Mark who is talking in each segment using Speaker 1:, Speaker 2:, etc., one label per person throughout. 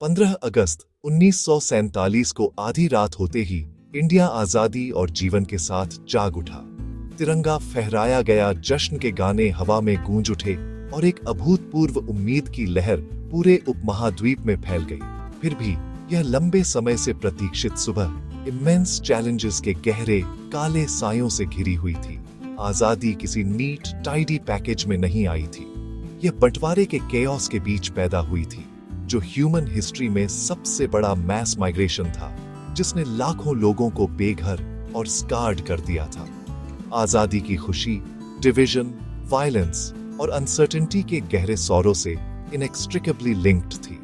Speaker 1: 15 अगस्त 1947 को आधी रात होते ही इंडिया आजादी और जीवन के साथ जाग उठा। तिरंगा फहराया गया, जश्न के गाने हवा में गूंज उठे और एक अभूतपूर्व उम्मीद की लहर पूरे उपमहाद्वीप में फैल गई। फिर भी यह लंबे समय से प्रतीक्षित सुबह इमेंस चैलेंजेस के गहरे काले सायों से घिरी हुई थी। आजादी किसी नीट टाइडी पैकेज में नहीं आई थी। यह बंटवारे के केओस के बीच पैदा हुई थी, जो ह्यूमन हिस्ट्री में सबसे बड़ा मैस माइग्रेशन था, जिसने लाखों लोगों को बेघर और स्कार्ड कर दिया था। आजादी की खुशी डिवीजन, वायलेंस और अनसर्टेनिटी के गहरे सौरों से इनएक्सट्रिकेबली लिंक्ड थी।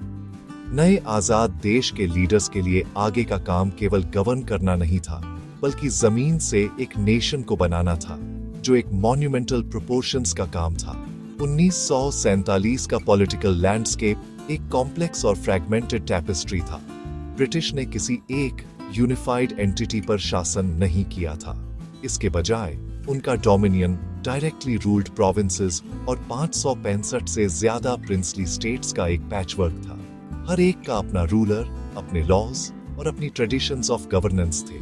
Speaker 1: नए आजाद देश के लीडर्स के लिए आगे का काम केवल गवर्न करना नहीं था, बल्कि जमीन से एक नेशन को बनाना था, जो एक मॉन्यूमेंटल प्रोपोर्शंस का काम था। 1947 का पॉलिटिकल लैंडस्केप एक कॉम्प्लेक्स और फ्रैगमेंटेड टैपेस्ट्री था। ब्रिटिश ने किसी एक यूनिफाइड एंटिटी पर शासन नहीं किया था। इसके बजाय उनका डोमिनियन डायरेक्टली रूल्ड प्रोविंसेस और 565 से ज्यादा प्रिंसली स्टेट्स का एक पैचवर्क था। हर एक का अपना रूलर, अपने लॉज और अपनी ट्रेडिशंस ऑफ गवर्नेंस थे।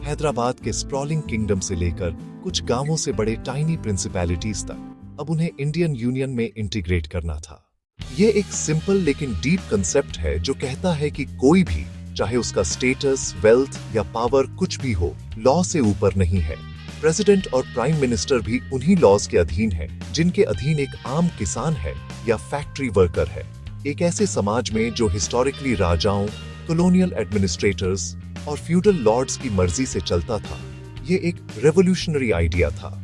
Speaker 1: हैदराबाद के स्प्रॉलिंग किंगडम से लेकर कुछ गांवों से बड़े टाइनी प्रिंसिपैलिटीज तक अब उन्हें इंडियन यूनियन में इंटीग्रेट करना था। ये एक सिंपल लेकिन डीप कंसेप्ट है जो कहता है कि कोई भी, चाहे उसका स्टेटस, वेल्थ या पावर कुछ भी हो, लॉ से ऊपर नहीं है। प्रेसिडेंट और प्राइम मिनिस्टर भी उन्हीं लॉज के अधीन है, जिनके अधीन एक आम किसान है या फैक्ट्री वर्कर है। एक ऐसे समाज में जो हिस्टोरिकली राजाओं, कॉलोनियल एडमिनिस्ट्रेटर्स और फ्यूडल लॉर्ड्स की मर्जी से चलता था। ये एक रेवोल्यूशनरी आइडिया था।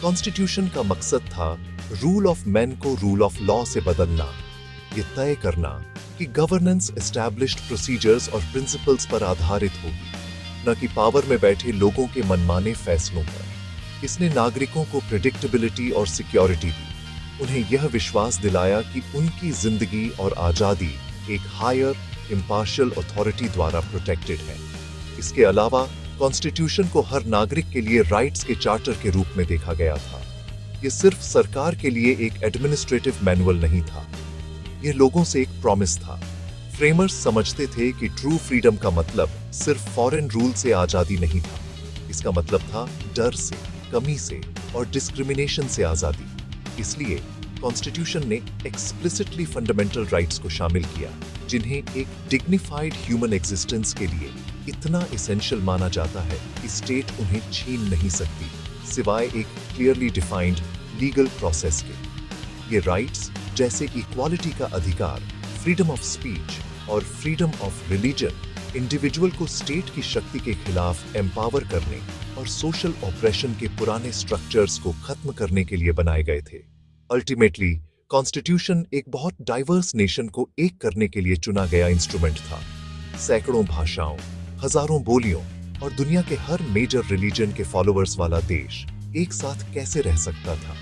Speaker 1: कॉन्स्टिट्यूशन का मकसद था रूल ऑफ मैन को रूल ऑफ लॉ से बदलना। ये तय करना कि गवर्नेंस एस्टैब्लिश्ड प्रोसीजर्स और प्रिंसिपल्स पर आधारित होगी, न कि पावर में बैठे लोगों के मनमाने फैसलों पर। इसने नागरिकों को प्रेडिक्टेबिलिटी और सिक्योरिटी दी। उन्हें यह विश्वास दिलाया कि उनकी जिंदगी और आजादी एक हायर इम्पार्शियल अथॉरिटी द्वारा प्रोटेक्टेड है। इसके अलावा कॉन्स्टिट्यूशन को हर नागरिक के लिए राइट्स के चार्टर के रूप में देखा गया था। यह सिर्फ सरकार के लिए एक एडमिनिस्ट्रेटिव मैनुअल नहीं था, यह लोगों से एक प्रॉमिस था। फ्रेमर्स समझते थे कि ट्रू फ्रीडम का मतलब सिर्फ फॉरेन रूल से आजादी नहीं था। इसका मतलब था डर से, कमी से और डिस्क्रिमिनेशन से आजादी। इसलिए कॉन्स्टिट्यूशन ने एक्सप्लिसिटली फंडामेंटल राइट्स को शामिल किया, जिन्हें एक डिग्निफाइड ह्यूमन एग्जिस्टेंस के लिए इतना एसेंशियल माना जाता है कि स्टेट उन्हें छीन नहीं सकती, सिवाय एक क्लियरली डिफाइंड लीगल प्रोसेस के। ये राइट्स जैसे इक्वालिटी का अधिकार, फ्रीडम ऑफ स्पीच और फ्रीडम ऑफ रिलीजन इंडिविजुअल को स्टेट की शक्ति के खिलाफ एम्पावर करने और सोशल ऑपरेशन के पुराने स्ट्रक्चर्स को खत्म करने के लिए बनाए गए थे। अल्टीमेटली कॉन्स्टिट्यूशन एक बहुत डाइवर्स नेशन को एक करने के लिए चुना गया इंस्ट्रूमेंट था। सैकड़ों भाषाओं, हजारों बोलियों और दुनिया के हर मेजर रिलीजन के फॉलोअर्स वाला देश एक साथ कैसे रह सकता था?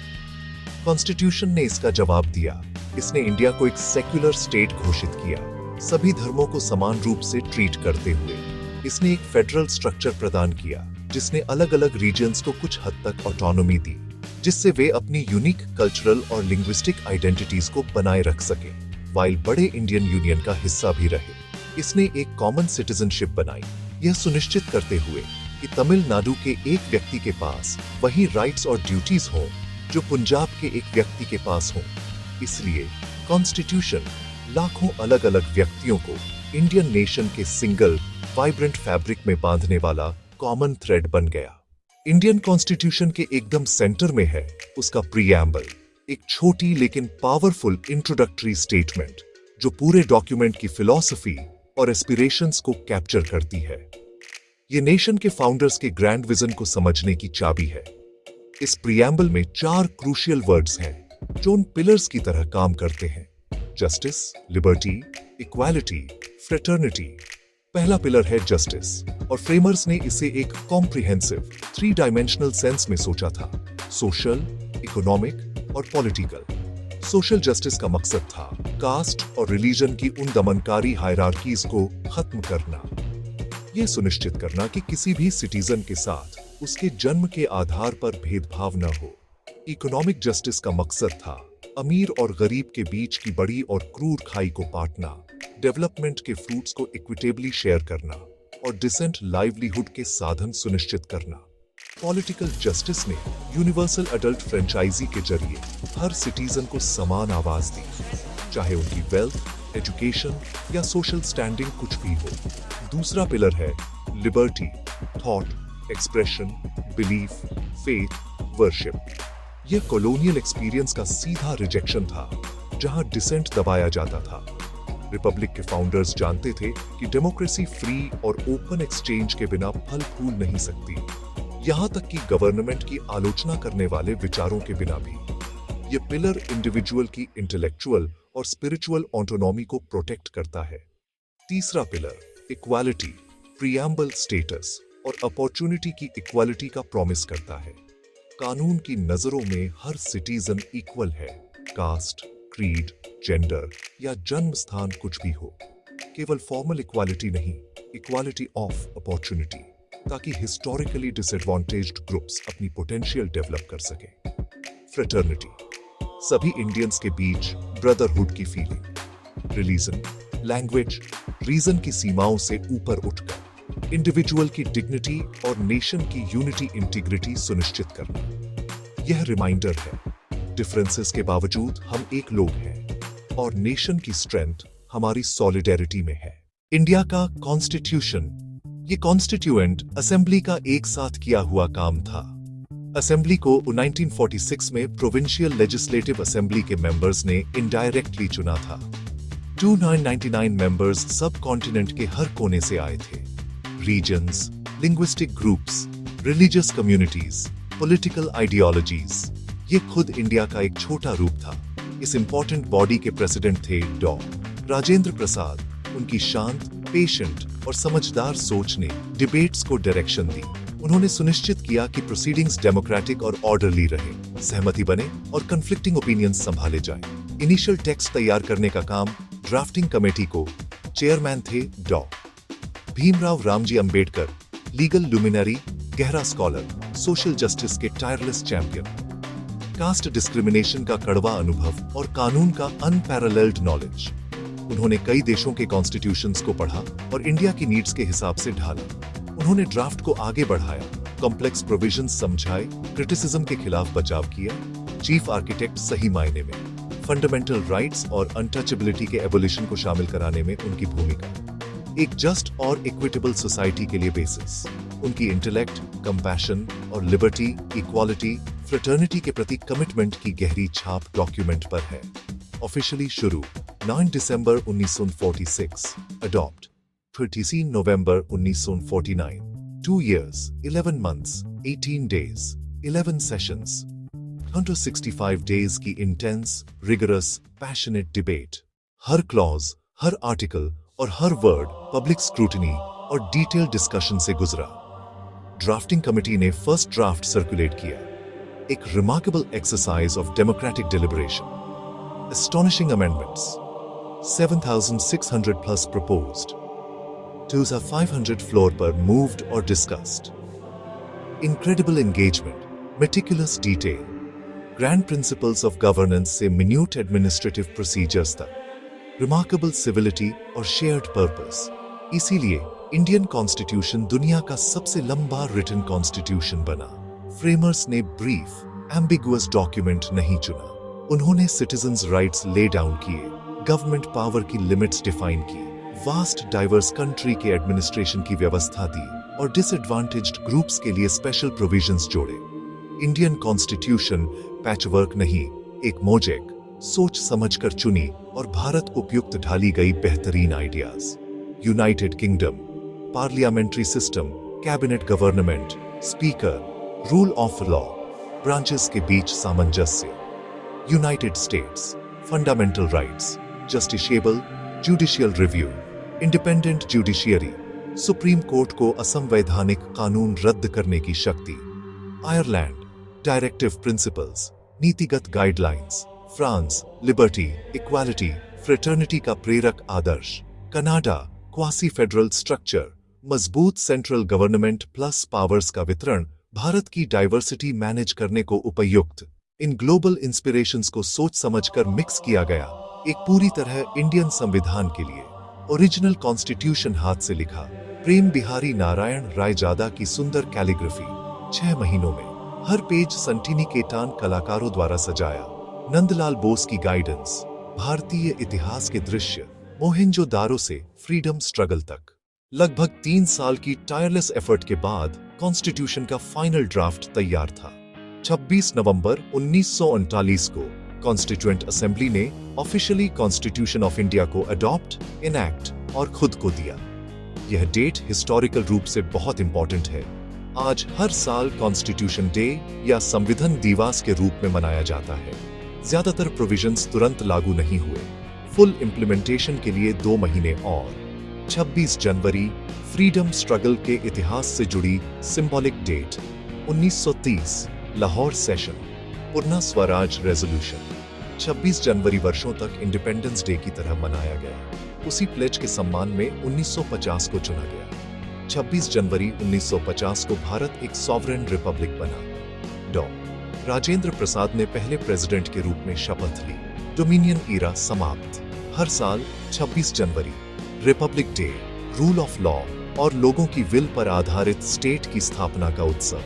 Speaker 1: कॉन्स्टिट्यूशन ने इसका जवाब दिया। इसने इंडिया को एक सेक्युलर स्टेट घोषित किया, सभी धर्मों को समान रूप से ट्रीट करते हुए। इसने एक फेडरल स्ट्रक्चर प्रदान किया, जिसने अलग अलग रीजन्स को कुछ हद तक ऑटोनॉमी दी, जिससे वे अपनी यूनिक कल्चरल और लिंग्विस्टिक आइडेंटिटीज को बनाए रख सके, वाइल बड़े इंडियन यूनियन का हिस्सा भी रहे। इसने एक कॉमन सिटीजनशिप बनाई, यह सुनिश्चित करते हुए कि तमिलनाडु के एक व्यक्ति के पास वही राइट्स और ड्यूटीज हों जो पंजाब के एक व्यक्ति के पास हों। इसलिए कॉन्स्टिट्यूशन लाखों अलग अलग व्यक्तियों को इंडियन नेशन के सिंगल वाइब्रेंट फैब्रिक में बांधने वाला कॉमन थ्रेड बन गया। इंडियन कॉन्स्टिट्यूशन के एकदम सेंटर में है उसका प्रीएम्बल, एक छोटी लेकिन पावरफुल इंट्रोडक्टरी स्टेटमेंट जो पूरे डॉक्यूमेंट की फिलॉसफी और एस्पिरेशंस को कैप्चर करती है। ये नेशन के फाउंडर्स के ग्रैंड विजन को समझने की चाबी है। इस प्रीएम्बल में 4 क्रूशियल वर्ड्स हैं जो उन पिलर्स की तरह काम करते हैं: जस्टिस, लिबर्टी, इक्वालिटी, फ्रेटर्निटी। पहला पिलर है जस्टिस, और फ्रेमर्स ने इसे एक कॉम्प्रिहेंसिव 3 डायमेंशनल सेंस में सोचा था: सोशल, इकोनॉमिक और पॉलिटिकल। सोशल जस्टिस का मकसद था कास्ट और रिलीजन की उन दमनकारी हायरार्कीज को खत्म करना, यह सुनिश्चित करना कि किसी भी सिटीजन के साथ उसके जन्म के आधार पर भेदभाव न हो। इकोनॉमिक जस्टिस का मकसद था अमीर और गरीब के बीच की बड़ी और क्रूर खाई को पाटना, डेवलपमेंट के फ्रूट्स को इक्विटेबली शेयर करना और डिसेंट लाइवलीहुड के साधन सुनिश्चित करना। पॉलिटिकल जस्टिस ने यूनिवर्सल अडल्ट फ्रेंचाइजी के जरिए हर सिटीजन को समान आवाज दी, चाहे उनकी वेल्थ, एजुकेशन या सोशल स्टैंडिंग कुछ भी हो। दूसरा पिलर है liberty, thought, expression, belief, faith, worship. यह कॉलोनियल एक्सपीरियंस का सीधा रिजेक्शन था, जहां डिसेंट दबाया जाता था। रिपब्लिक के फाउंडर्स जानते थे कि डेमोक्रेसी फ्री और ओपन एक्सचेंज के बिना फल फूल नहीं सकती, यहां तक कि गवर्नमेंट की आलोचना करने वाले विचारों के बिना भी। यह पिलर इंडिविजुअल की इंटेलेक्चुअल और स्पिरिचुअल ऑटोनॉमी को प्रोटेक्ट करता है। तीसरा पिलर इक्वालिटी, प्रीएम्बल स्टेटस और अपॉर्चुनिटी की इक्वालिटी का प्रॉमिस करता है। कानून की नजरों में हर सिटीजन इक्वल है, कास्ट, क्रीड, जेंडर या जन्म स्थान कुछ भी हो। केवल फॉर्मल इक्वालिटी नहीं, इक्वालिटी ऑफ अपॉर्चुनिटी, ताकि हिस्टोरिकली डिसएडवांटेज्ड ग्रुप्स अपनी पोटेंशियल डेवलप कर सकें। फ्रेटर्निटी, सभी इंडियंस के बीच ब्रदरहुड की फीलिंग। रिलीजन, लैंग्वेज, रीजन की सीमाओं से ऊपर उठकर इंडिविजुअल की डिग्निटी और नेशन की यूनिटी इंटीग्रिटी सुनिश्चित करना। यह रिमाइंडर है, डिफरेंसेस के बावजूद हम एक लोग हैं और नेशन की स्ट्रेंथ हमारी सॉलिडेरिटी में है। इंडिया का कॉन्स्टिट्यूशन, ये कॉन्स्टिट्यूएंट असेंबली का एक साथ किया हुआ काम था। असेंबली को 1946 में प्रोविंशियल लेजिस्लेटिव असेंबली के मेंबर्स ने इनडायरेक्टली चुना था। 2999 मेंबर्स सब कॉन्टिनेंट के हर कोने से आए थे। Regions, linguistic groups, religious communities, political ideologies, ये खुद इंडिया का एक छोटा रूप था। इस इंपॉर्टेंट बॉडी के प्रेसिडेंट थे डॉ. राजेंद्र प्रसाद। उनकी शांत, पेशेंट और समझदार सोच ने डिबेट्स को डायरेक्शन दी। उन्होंने सुनिश्चित किया कि प्रोसीडिंग्स डेमोक्रेटिक और ऑर्डरली रहे, सहमति बने और कंफ्लिक्टिंग ओपिनियंस संभाले जाए। इनिशियल टेक्स्ट तैयार करने का काम ड्राफ्टिंग कमेटी को चेयरमैन थे डॉ. भीमराव रामजी अंबेडकर, लीगल लुमिनरी, गहरा स्कॉलर, सोशल जस्टिस के टायरलेस चैंपियन। कास्ट डिस्क्रिमिनेशन का कड़वा अनुभव और कानून का अनपैरेलल्ड नॉलेज। उन्होंने कई देशों के कॉन्स्टिट्यूशंस को पढ़ा और इंडिया की नीड्स के हिसाब से ढाला। उन्होंने ड्राफ्ट को आगे बढ़ाया, कॉम्प्लेक्स प्रोविजंस समझाए, क्रिटिसिज्म के खिलाफ बचाव किया। चीफ आर्किटेक्ट सही मायने में। फंडामेंटल राइट्स और अनटचेबिलिटी के एबोलिशन को शामिल कराने में उनकी भूमिका। एक जस्ट और इक्विटेबल सोसाइटी के लिए बेसिस। उनकी इंटेलेक्ट, कंपैशन और लिबर्टी, इक्वालिटी, फ्रेटर्निटी के प्रति कमिटमेंट की गहरी छाप डॉक्यूमेंट पर है। ऑफिशियली शुरू 9 दिसंबर 1946, अडॉप्ट 13 नवंबर 1949, 2 years, 11 months, 18 days, 11 sessions, 165 days की इंटेंस, रिगरस, पैशनेट डिबेट। हर क्लॉज, हर आर्टिकल और हर वर्ड पब्लिक स्क्रूटनी और डिटेल डिस्कशन से गुजरा। ड्राफ्टिंग कमेटी ने फर्स्ट ड्राफ्ट सर्कुलेट किया, एक remarkable exercise of democratic डिलिबरेशन। Astonishing amendments, 7,600 plus proposed, 2,500 floor पर moved or discussed. Incredible engagement, meticulous detail, grand principles of governance से minute administrative procedures तक, remarkable civility और shared purpose. इसीलिए Indian constitution दुनिया का सबसे लंबा रिटन कॉन्स्टिट्यूशन बना। फ्रेमर्स ने ब्रीफ, एम्बिगुअस डॉक्यूमेंट नहीं चुना। उन्होंने सिटीजन्स राइट्स ले डाउन किए, गवर्नमेंट पावर की लिमिट्स डिफाइन की, वास्ट डाइवर्स कंट्री के एडमिनिस्ट्रेशन की व्यवस्था दी और डिसएडवांटेज्ड ग्रुप्स के लिए स्पेशल प्रोविजंस जोड़े। इंडियन कॉन्स्टिट्यूशन पैचवर्क नहीं, एक मोजेक, सोच समझकर चुनी और भारत उपयुक्त ढाली गई बेहतरीन ideas. United kingdom, parliamentary system, cabinet government, speaker, rule of law, branches के बीच सामंजस्य। United states, fundamental rights, justiciable, judicial review, independent judiciary, supreme court को असंवैधानिक कानून रद्द करने की शक्ति। आयरलैंड, डायरेक्टिव प्रिंसिपल्स, नीतिगत guidelines. France, liberty, equality, fraternity का प्रेरक आदर्श। कनाडा, क्वासी फेडरल स्ट्रक्चर, मजबूत सेंट्रल गवर्नमेंट प्लस पावर्स का वितरण, भारत की डाइवर्सिटी मैनेज करने को उपयुक्त। इन ग्लोबल इंस्पिरेशंस को सोच समझकर मिक्स किया गया, एक पूरी तरह इंडियन संविधान के लिए। ओरिजिनल कॉन्स्टिट्यूशन हाथ से लिखा, प्रेम बिहारी नारायण रायजादा की सुंदर कैलीग्राफी, 6 महीनों में। हर पेज संटिनिकेतन कलाकारों द्वारा सजाया, नंदलाल बोस की गाइडेंस, भारतीय इतिहास के दृश्य, मोहेंजोदारो से फ्रीडम स्ट्रगल तक। लगभग 3 साल की टायरलेस एफर्ट के बाद कॉन्स्टिट्यूशन का फाइनल ड्राफ्ट तैयार था। 26 नवंबर 1939 को कॉन्स्टिट्यूएंट असेंबली ने ऑफिशियली कॉन्स्टिट्यूशन ऑफ इंडिया को अडॉप्ट, इनैक्ट और खुद को दिया। यह डेट हिस्टोरिकल रूप से बहुत इंपॉर्टेंट है। आज हर साल कॉन्स्टिट्यूशन डे या संविधान दिवस के रूप में मनाया जाता है। ज्यादातर प्रोविजंस तुरंत लागू नहीं हुए। फुल इम्प्लीमेंटेशन के लिए 2 महीने और। 26 जनवरी फ्रीडम स्ट्रगल के इतिहास से जुड़ी सिंबॉलिक डेट। 1930 लाहौर सेशन, पूर्ण स्वराज रेजोल्यूशन। 26 जनवरी वर्षों तक इंडिपेंडेंस डे की तरह मनाया गया। उसी प्लेज के सम्मान में 1950 को चुना गया। 26 जनवरी 1950 को भारत एक सॉवरेन रिपब्लिक बना। डॉ. राजेंद्र प्रसाद ने पहले प्रेसिडेंट के रूप में शपथ ली। डोमिनियन ईरा समाप्त। हर साल 26 जनवरी republic day, rule of law और लोगों की विल पर आधारित स्टेट की स्थापना का उत्सव।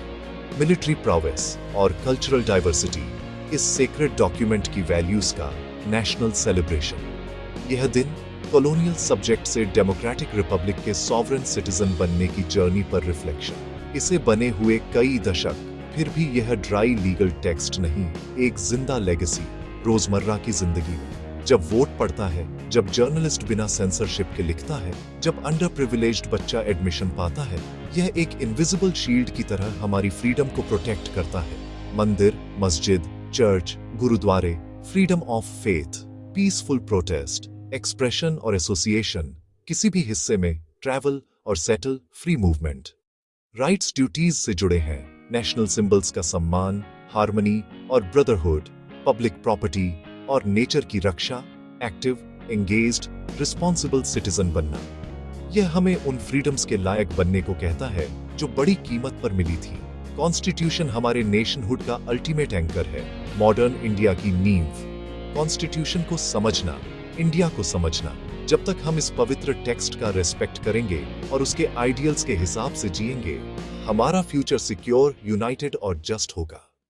Speaker 1: मिलिट्री प्रोवेस और कल्चरल डाइवर्सिटी, इस सेक्रेट डॉक्यूमेंट की वैल्यूज का नेशनल सेलिब्रेशन। यह दिन कॉलोनियल सब्जेक्ट से डेमोक्रेटिक रिपब्लिक के सॉवरेन सिटीजन बनने की जर्नी पर रिफ्लेक्शन। इसे बने हुए कई दशक, फिर भी यह ड्राई लीगल टेक्स्ट नहीं, एक जिंदा लेगेसी रोजमर्रा की जिंदगी में। जब वोट पड़ता है, जब जर्नलिस्ट बिना सेंसरशिप के लिखता है, जब अंडर प्रिविलेज्ड बच्चा एडमिशन पाता है, यह एक इनविजिबल शील्ड की तरह हमारी फ्रीडम को प्रोटेक्ट करता है। मंदिर, मस्जिद, चर्च, गुरुद्वारे, freedom of faith, peaceful protest, expression और एसोसिएशन, किसी भी हिस्से में ट्रैवल और settle, free movement. Rights duties से जुड़े हैं, नेशनल सिंबल्स का सम्मान, हार्मनी और ब्रदरहुड, पब्लिक प्रॉपर्टी और नेचर की रक्षा, एक्टिव, एंगेज्ड, रिस्पॉन्सिबल सिटीजन बनना। यह हमें उन फ्रीडम्स के लायक बनने को कहता है जो बड़ी कीमत पर मिली थी। कॉन्स्टिट्यूशन हमारे नेशनहुड का अल्टीमेट एंकर है, मॉडर्न इंडिया की नींव। कॉन्स्टिट्यूशन को समझना, इंडिया को समझना। जब तक हम इस पवित्र टेक्स्ट का रेस्पेक्ट करेंगे और उसके आइडियल्स के हिसाब से जिएंगे, हमारा फ्यूचर सिक्योर, यूनाइटेड और जस्ट होगा।